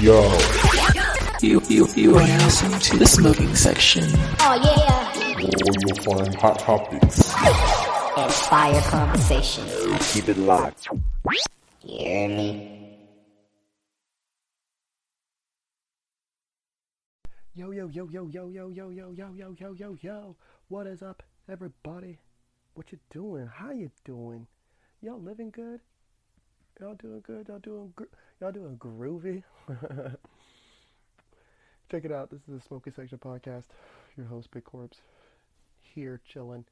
Yo. You are now listening to the smoking section. Oh yeah. Where you'll find hot topics. And fire conversations. Keep it locked. You hear me? Yo, what is up, everybody? What you doing? How you doing? Y'all living good? Y'all doing good? Y'all doing groovy? Check it out. This is the Smoking Section Podcast. Your host, Big Corpse, here chilling,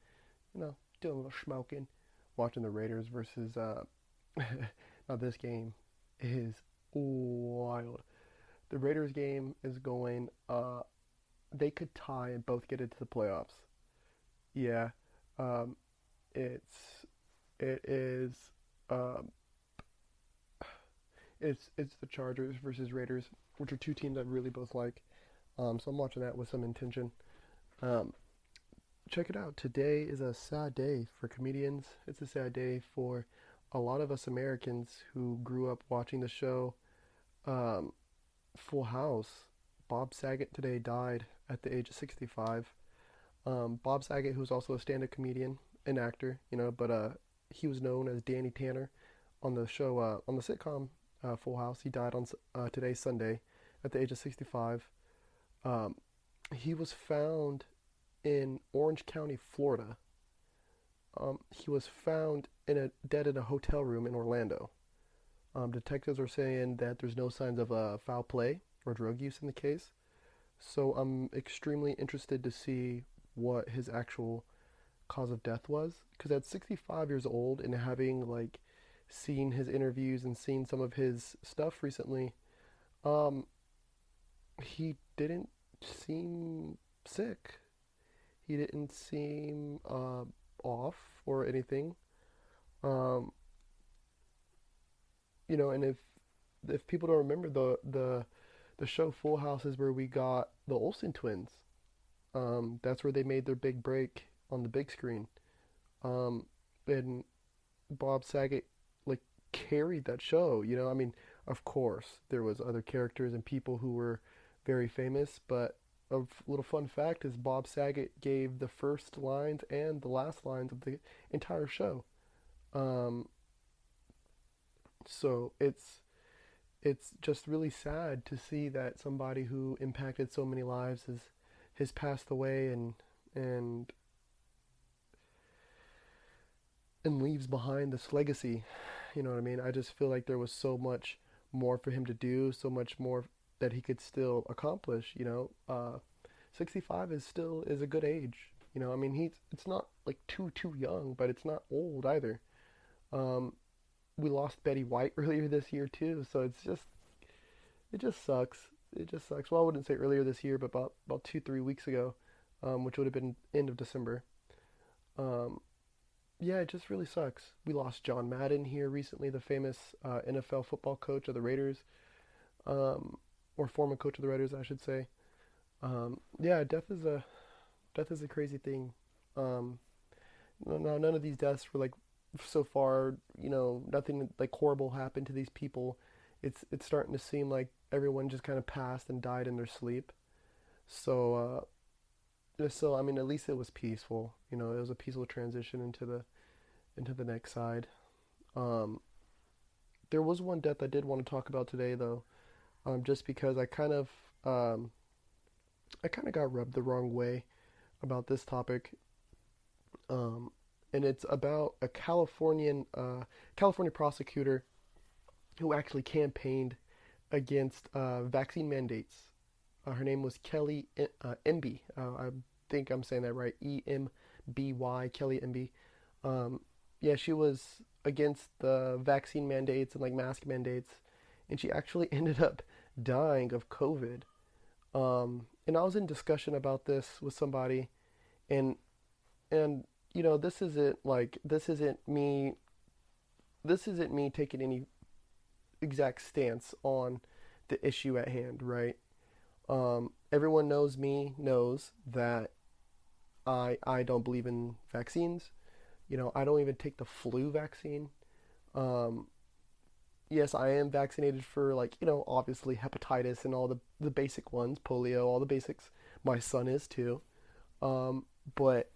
doing a little smoking, watching the Raiders versus, now this game is wild. The Raiders game is going, they could tie and both get into the playoffs. Yeah, it is, it's the Chargers versus Raiders, which are two teams I really both like. So I'm watching that with some intention. Check it out. Today is a sad day for comedians. It's a sad day for a lot of us Americans who grew up watching the show, Full House. Bob Saget today died at the age of 65. Bob Saget, who's also a stand-up comedian and actor, but he was known as Danny Tanner on the show, on the sitcom Full House. He died on today, Sunday, at the age of 65. He was found in Orange County, Florida. He was found dead in a hotel room in Orlando. Detectives are saying that there's no signs of foul play or drug use in the case. So I'm extremely interested to see what his actual cause of death was. Because at 65 years old and having seen his interviews and seen some of his stuff recently, he didn't seem sick. He didn't seem off or anything. And if people don't remember, the show Full House is where we got the Olsen twins. That's where they made their big break on the big screen. And Bob Saget carried that show. Of course there was other characters and people who were very famous, but a little fun fact is Bob Saget gave the first lines and the last lines of the entire show. So it's just really sad to see that somebody who impacted so many lives has passed away and leaves behind this legacy. You know what I mean? I just feel like there was so much more for him to do, so much more that he could still accomplish. 65 is a good age. It's not too young, but it's not old either. We lost Betty White earlier this year too, so it just sucks. It just sucks. Well, I wouldn't say earlier this year, but about 2-3 weeks ago, which would have been end of December. Yeah, it just really sucks. We lost John Madden here recently, the famous NFL football coach of the Raiders, or former coach of the Raiders, I should say. Yeah, death is a crazy thing. None of these deaths were so far, nothing horrible happened to these people. It's starting to seem like everyone just kind of passed and died in their sleep. So at least it was peaceful. It was a peaceful transition into the next side. There was one death I did want to talk about today, though, just because I kind of got rubbed the wrong way about this topic. And it's about a California prosecutor who actually campaigned against vaccine mandates. Her name was Kelly Emby. I think I'm saying that right. E-M-B-Y, Kelly Emby. Yeah, she was against the vaccine mandates and mask mandates, and she actually ended up dying of COVID. And I was in discussion about this with somebody, and this isn't me taking any exact stance on the issue at hand, right? Everyone knows that I don't believe in vaccines. I don't even take the flu vaccine. yes, I am vaccinated for, like, obviously hepatitis and all the basic ones, polio, all the basics. My son is too. Um, but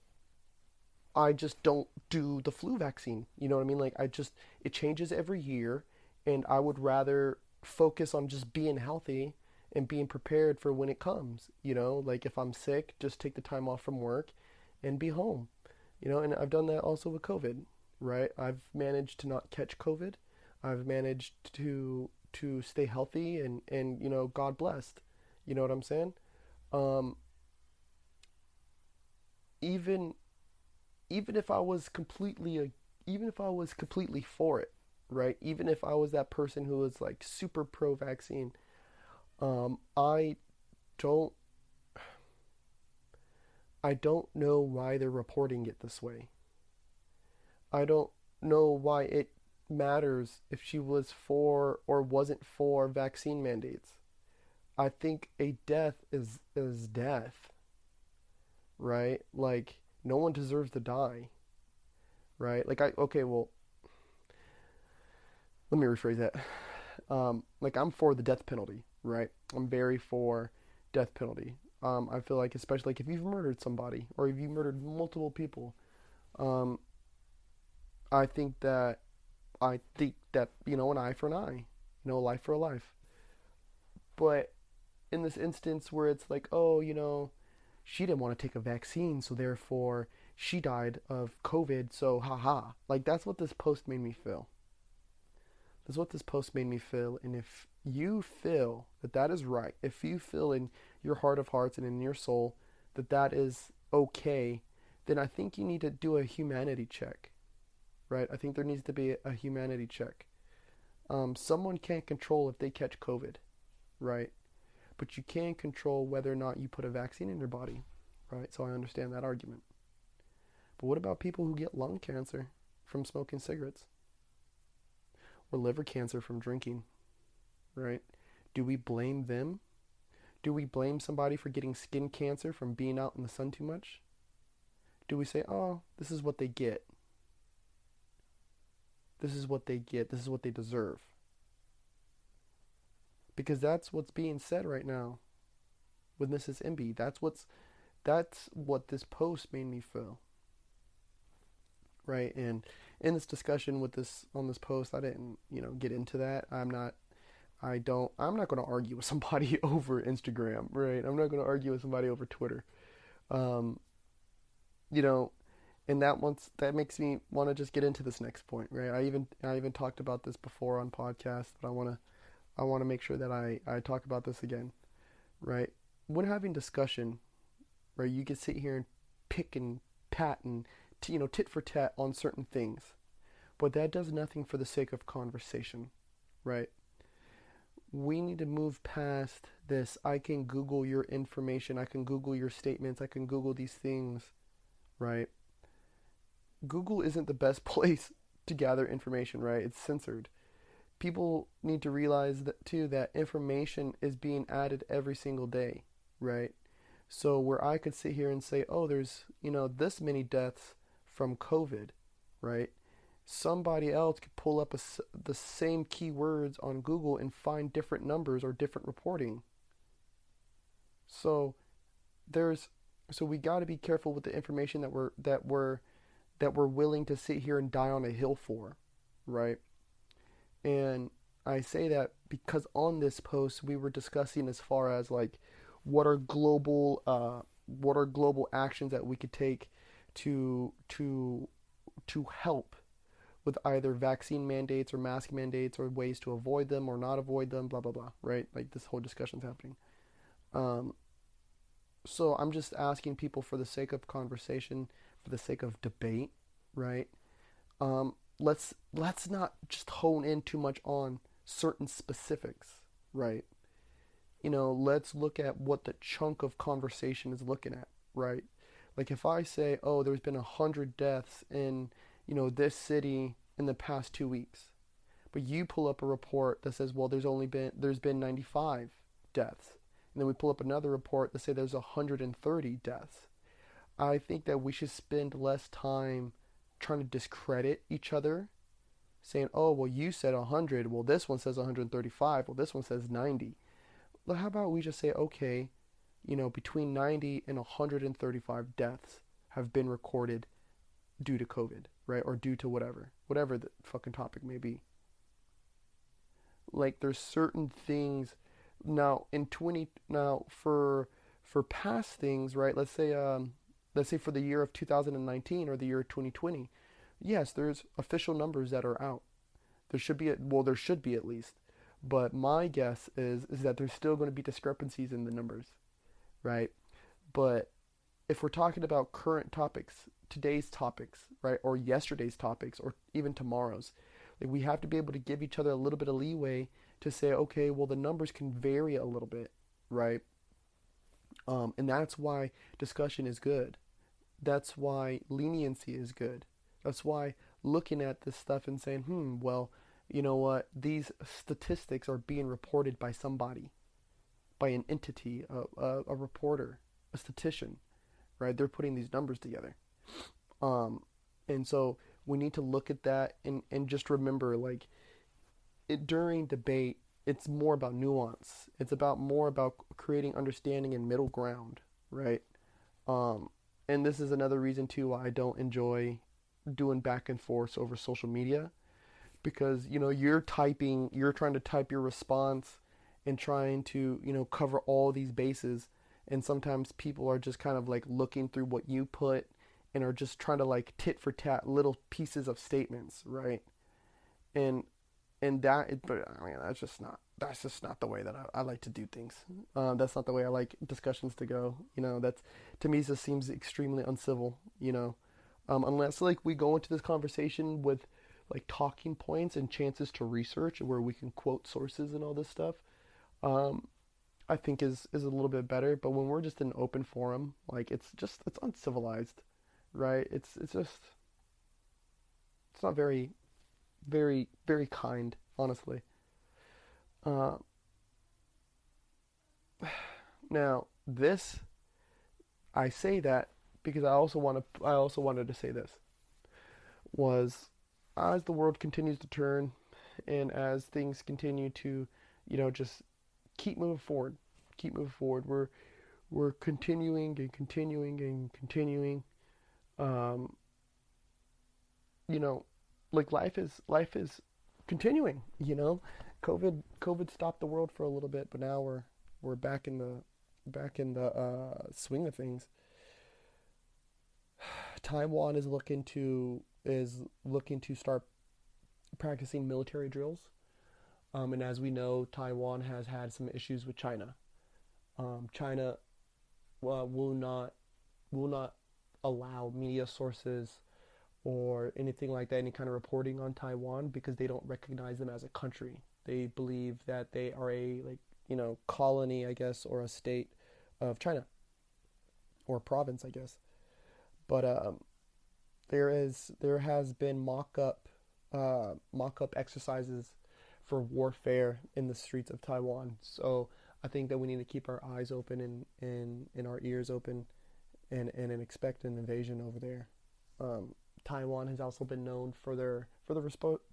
I just don't do the flu vaccine. You know what I mean? Like, it changes every year, and I would rather focus on just being healthy and being prepared for when it comes. Like if I'm sick, just take the time off from work and be home. And I've done that also with COVID, right? I've managed to not catch COVID. I've managed to stay healthy and God blessed. You know what I'm saying? Um, even even if I was even if I was completely for it, right? Even if I was that person who was like super pro vaccine, I don't I don't know why they're reporting it this way. I don't know why it matters if she was for or wasn't for vaccine mandates. I think a death is death, right? Like no one deserves to die, right? Like okay, well, let me rephrase that. Like I'm for the death penalty, right? I'm very for death penalty. I feel like especially like if you've murdered somebody or if you murdered multiple people, um, I think that an eye for an eye, a life for a life. But in this instance where it's like, oh, she didn't want to take a vaccine, so therefore she died of COVID, so haha. Like that's what this post made me feel. That's what this post made me feel. And if you feel that that is right, if you feel in your heart of hearts and in your soul that that is okay, then I think you need to do a humanity check, right? I think there needs to be a humanity check. Someone can't control if they catch COVID, right? But you can control whether or not you put a vaccine in your body, right? So I understand that argument. But what about people who get lung cancer from smoking cigarettes or liver cancer from drinking, right? Do we blame them? Do we blame somebody for getting skin cancer from being out in the sun too much? Do we say, oh, this is what they get? This is what they get. This is what they deserve. Because that's what's being said right now with Mrs. Imby. That's what this post made me feel. Right? And in this discussion on this post, I didn't, get into that. I'm not going to argue with somebody over Instagram, right? I'm not going to argue with somebody over Twitter. Um, you know, and that makes me want to just get into this next point, right? I even talked about this before on podcast, but I want to make sure that I talk about this again, right? When having discussion, right, you can sit here and pick and pat and tit for tat on certain things, but that does nothing for the sake of conversation, right? We need to move past this. I can Google your information. I can Google your statements. I can Google these things, right? Google isn't the best place to gather information, right? It's censored. People need to realize that too, that information is being added every single day, right? So where I could sit here and say, oh, there's, this many deaths from COVID, right? Somebody else could pull up the same keywords on Google and find different numbers or different reporting. So we got to be careful with the information that we're willing to sit here and die on a hill for, right? And I say that because on this post we were discussing as far as like what are global actions that we could take to help with either vaccine mandates or mask mandates or ways to avoid them or not avoid them, blah blah blah, right? Like this whole discussion's happening. So I'm just asking people for the sake of conversation, for the sake of debate, right? Let's not just hone in too much on certain specifics, right? Let's look at what the chunk of conversation is looking at, right? Like if I say, oh, there's been 100 deaths in, this city in the past 2 weeks, but you pull up a report that says, well, there's been 95 deaths, and then we pull up another report that say there's 130 deaths. I think that we should spend less time trying to discredit each other saying, oh, well, you said 100. Well, this one says 135. Well, this one says 90. Well, how about we just say, okay, between 90 and 135 deaths have been recorded due to COVID, right? Or due to whatever the fucking topic may be. Like, there's certain things now for past things, right? Let's say for the year of 2019 or the year of 2020, yes, there's official numbers that are out. There should be at least. But my guess is that there's still going to be discrepancies in the numbers, right? But if we're talking about current topics, today's topics, right, or yesterday's topics, or even tomorrow's, like, we have to be able to give each other a little bit of leeway to say, okay, well, the numbers can vary a little bit, right? And that's why discussion is good. That's why leniency is good. That's why looking at this stuff and saying, well, you know what? These statistics are being reported by somebody, by an entity, a reporter, a statistician, right? They're putting these numbers together. And so we need to look at that and just remember, like, during debate, it's more about nuance. It's more about creating understanding and middle ground, right? And this is another reason too why I don't enjoy doing back and forth over social media, because you're trying to type your response and trying to cover all these bases, and sometimes people are just kind of like looking through what you put and are just trying to like tit for tat little pieces of statements, right? And but I mean that's just not the way that I like to do things. That's not the way I like discussions to go. That's, to me, just seems extremely uncivil. Unless like we go into this conversation with like talking points and chances to research where we can quote sources and all this stuff, I think is a little bit better. But when we're just in an open forum, like, it's uncivilized, right? It's not very, very, very kind, honestly. Now this, I say that because I also wanted to say this was, as the world continues to turn and as things continue to, just keep moving forward. We're continuing and continuing and continuing. Um, like, life is continuing. COVID stopped the world for a little bit, but now we're back in the swing of things. Taiwan is looking to start practicing military drills. And as we know, Taiwan has had some issues with China. China will not allow media sources or anything like that, any kind of reporting on Taiwan, because they don't recognize them as a country. They believe that they are a, like, colony, I guess, or a state of China, or a province, I guess. But there has been mock up exercises for warfare in the streets of Taiwan. So I think that we need to keep our eyes open and our ears open and expect an invasion over there. Taiwan has also been known for their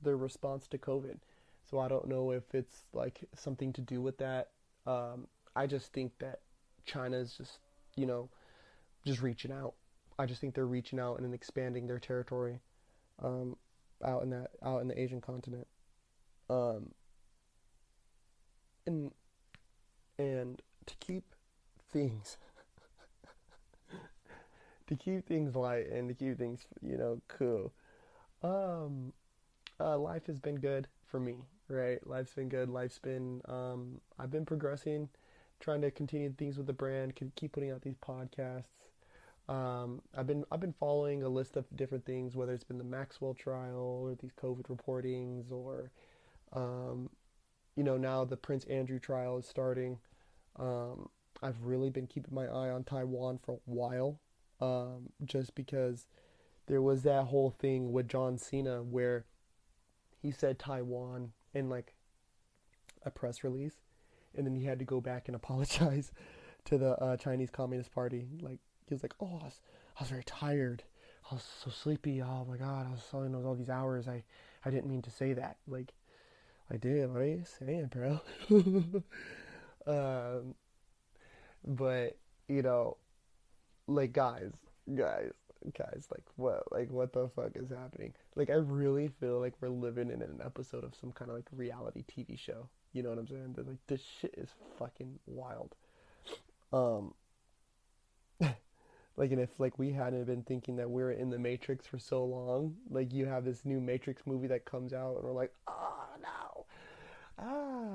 response to COVID. So I don't know if it's like something to do with that. I just think that China's just reaching out. I just think they're reaching out and expanding their territory out in the Asian continent. And to keep things light and to keep things cool. Life has been good for me, right? Life's been good. I've been progressing, trying to continue things with the brand, keep putting out these podcasts. I've been following a list of different things, whether it's been the Maxwell trial or these COVID reportings, or now the Prince Andrew trial is starting. I've really been keeping my eye on Taiwan for a while, just because there was that whole thing with John Cena where he said Taiwan in like a press release, and then he had to go back and apologize to the Chinese Communist Party. Like, he was like, "Oh, I was very tired. I was so sleepy. Oh my God, I was all these hours. I I didn't mean to say that. Like, I did. What are you saying, bro? um, but you know, like guys, like what the fuck is happening? Like, I really feel like we're living in an episode of some kind of like reality TV show. You know what I'm saying? That, like, this shit is fucking wild. Um, like, and if like we hadn't been thinking that we are in the Matrix for so long, like you have this new Matrix movie that comes out, and we're like, oh no,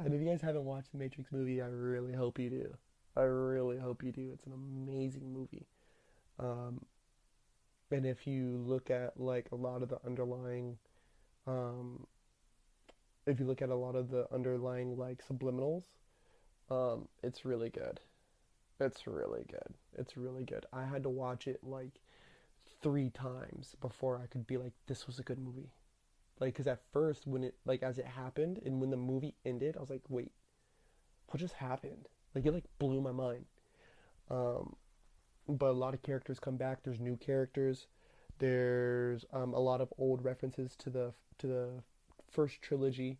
And if you guys haven't watched the Matrix movie, I really hope you do. I really hope you do. It's an amazing movie. Um, and if you look at like a lot of the underlying, um, if you look at a lot of the underlying like subliminals, it's really good. It's really good. It's really good. I had to watch it like 3 times before I could be like, this was a good movie. Like, because at first, when it, like, as it happened, and when the movie ended, I was like, wait, what just happened? Like, it, like, blew my mind. Um, but a lot of characters come back. There's new characters. There's a lot of old references to the first trilogy.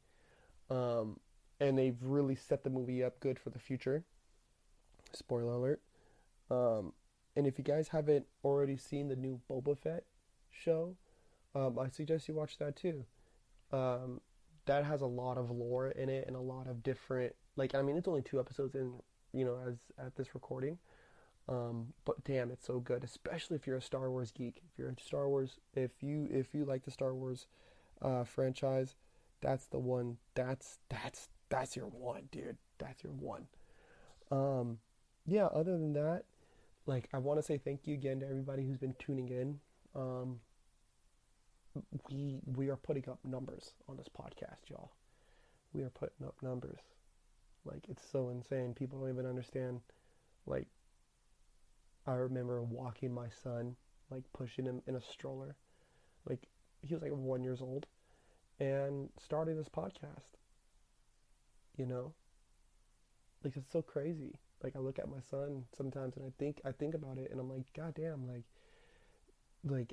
Um, and they've really set the movie up good for the future. Spoiler alert. Um, and if you guys haven't already seen the new Boba Fett show, I suggest you watch that too. Um, that has a lot of lore in it and a lot of different, like, I mean, it's only 2 episodes in, as at this recording. But damn, it's so good, especially if you're a Star Wars geek. If you're a Star Wars, if you like the Star Wars franchise, that's the one. That's your one, dude. That's your one. Um, yeah. Other than that, like, I want to say thank you again to everybody who's been tuning in. Um, we are putting up numbers on this podcast, y'all. We are putting up numbers. Like, it's so insane. People don't even understand. Like, I remember walking my son, like pushing him in a stroller. Like, he was like 1 years old, and starting this podcast. You know, like, it's so crazy. Like, I look at my son sometimes, and I think about it, and I'm like, God damn, like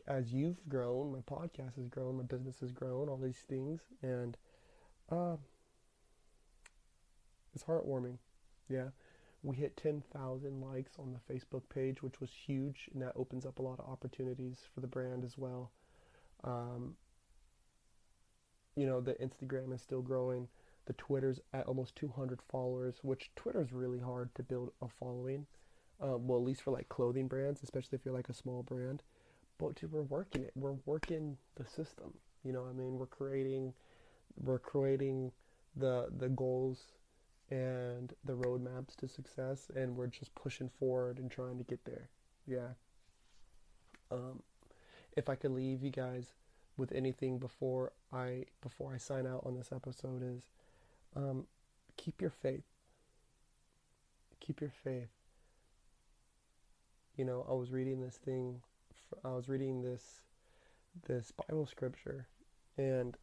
as you've grown, my podcast has grown, my business has grown, all these things, and uh, it's heartwarming. Yeah, we hit 10,000 likes on the Facebook page, which was huge, and that opens up a lot of opportunities for the brand as well. Um, the Instagram is still growing. The Twitter's at almost 200 followers, which Twitter's really hard to build a following. Well, at least for like clothing brands, especially if you're like a small brand. But dude, we're working it. We're working the system. You know what I mean? We're creating the goals and the roadmaps to success, and we're just pushing forward and trying to get there. Yeah. Um, if I could leave you guys with anything before I sign out on this episode is, um, keep your faith. Keep your faith. I was reading this thing. I was reading this Bible scripture, and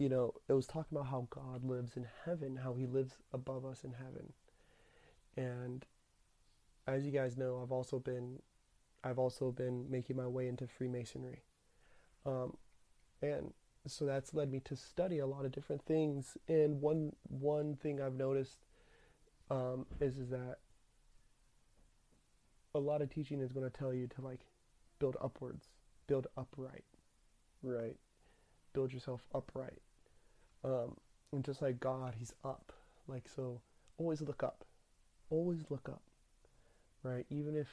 it was talking about how God lives in heaven, how He lives above us in heaven. And as you guys know, I've also been making my way into Freemasonry, um, and so that's led me to study a lot of different things. And one thing I've noticed, is that a lot of teaching is going to tell you to like build upwards, build upright, right? Build yourself upright. And just like God, He's up. Like, so always look up. Always look up, right? Even if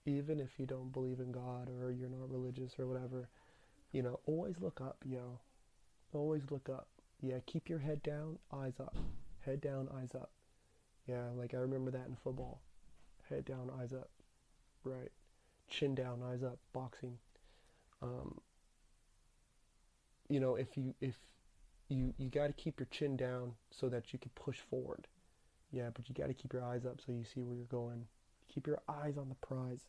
you don't believe in God or you're not religious or whatever, always look up, yo. Always look up. Yeah, keep your head down, eyes up. Head down, eyes up. Yeah, like I remember that in football. Head down, eyes up. Right. Chin down, eyes up. Boxing. Um, if you got to keep your chin down so that you can push forward. Yeah, but you got to keep your eyes up so you see where you're going. Keep your eyes on the prize.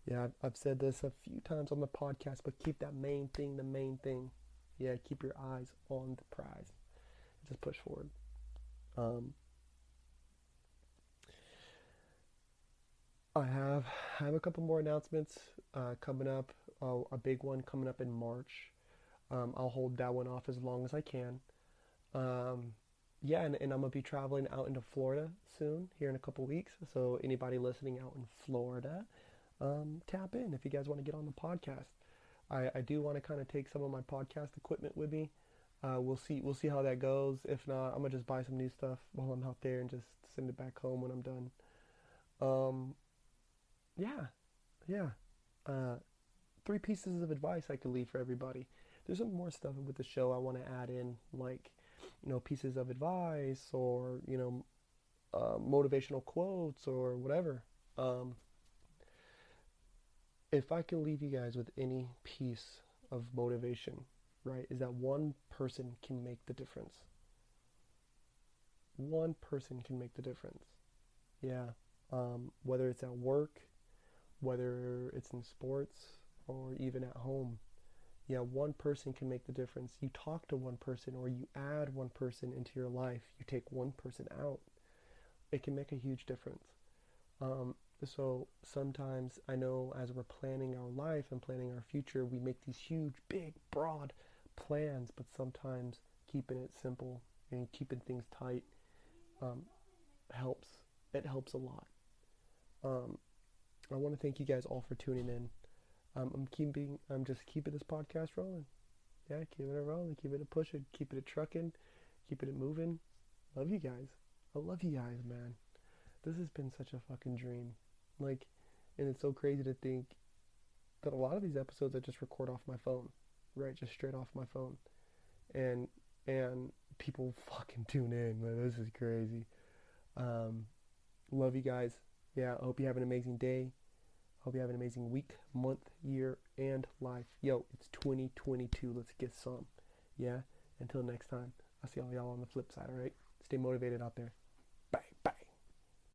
Yeah, I've said this a few times on the podcast, but keep that main thing the main thing. Yeah, keep your eyes on the prize. Just push forward. Um, I have a couple more announcements coming up. A big one coming up in March. I'll hold that one off as long as I can. Yeah, and I'm gonna be traveling out into Florida soon, here in a couple weeks. So anybody listening out in Florida, tap in if you guys want to get on the podcast. I do want to kind of take some of my podcast equipment with me. We'll see how that goes. If not, I'm gonna just buy some new stuff while I'm out there and just send it back home when I'm done. Um, yeah, yeah. Uh, Three pieces of advice I could leave for everybody. There's some more stuff with the show I want to add in, like, pieces of advice or, motivational quotes or whatever. Um, if I can leave you guys with any piece of motivation, right, is that one person can make the difference. One person can make the difference. Yeah. Whether it's at work, whether it's in sports, or even at home. Yeah, one person can make the difference. You talk to one person or you add one person into your life, you take one person out, it can make a huge difference. Um, so sometimes I know as we're planning our life and planning our future, we make these huge, big, broad plans, but sometimes keeping it simple and keeping things tight um, helps. It helps a lot. Um, I want to thank you guys all for tuning in. I'm just keeping this podcast rolling. Yeah, keeping it rolling, keeping it pushing, keeping it trucking, keeping it moving. Love you guys. I love you guys, man. This has been such a fucking dream. Like, and it's so crazy to think that a lot of these episodes I just record off my phone, right? Just straight off my phone. And people fucking tune in, man. This is crazy. Um, Love you guys. Yeah, I hope you have an amazing day. Hope you have an amazing week, month, year, and life. Yo, it's 2022. Let's get some. Yeah? Until next time, I'll see all y'all on the flip side, alright? Stay motivated out there. Bye. Bye.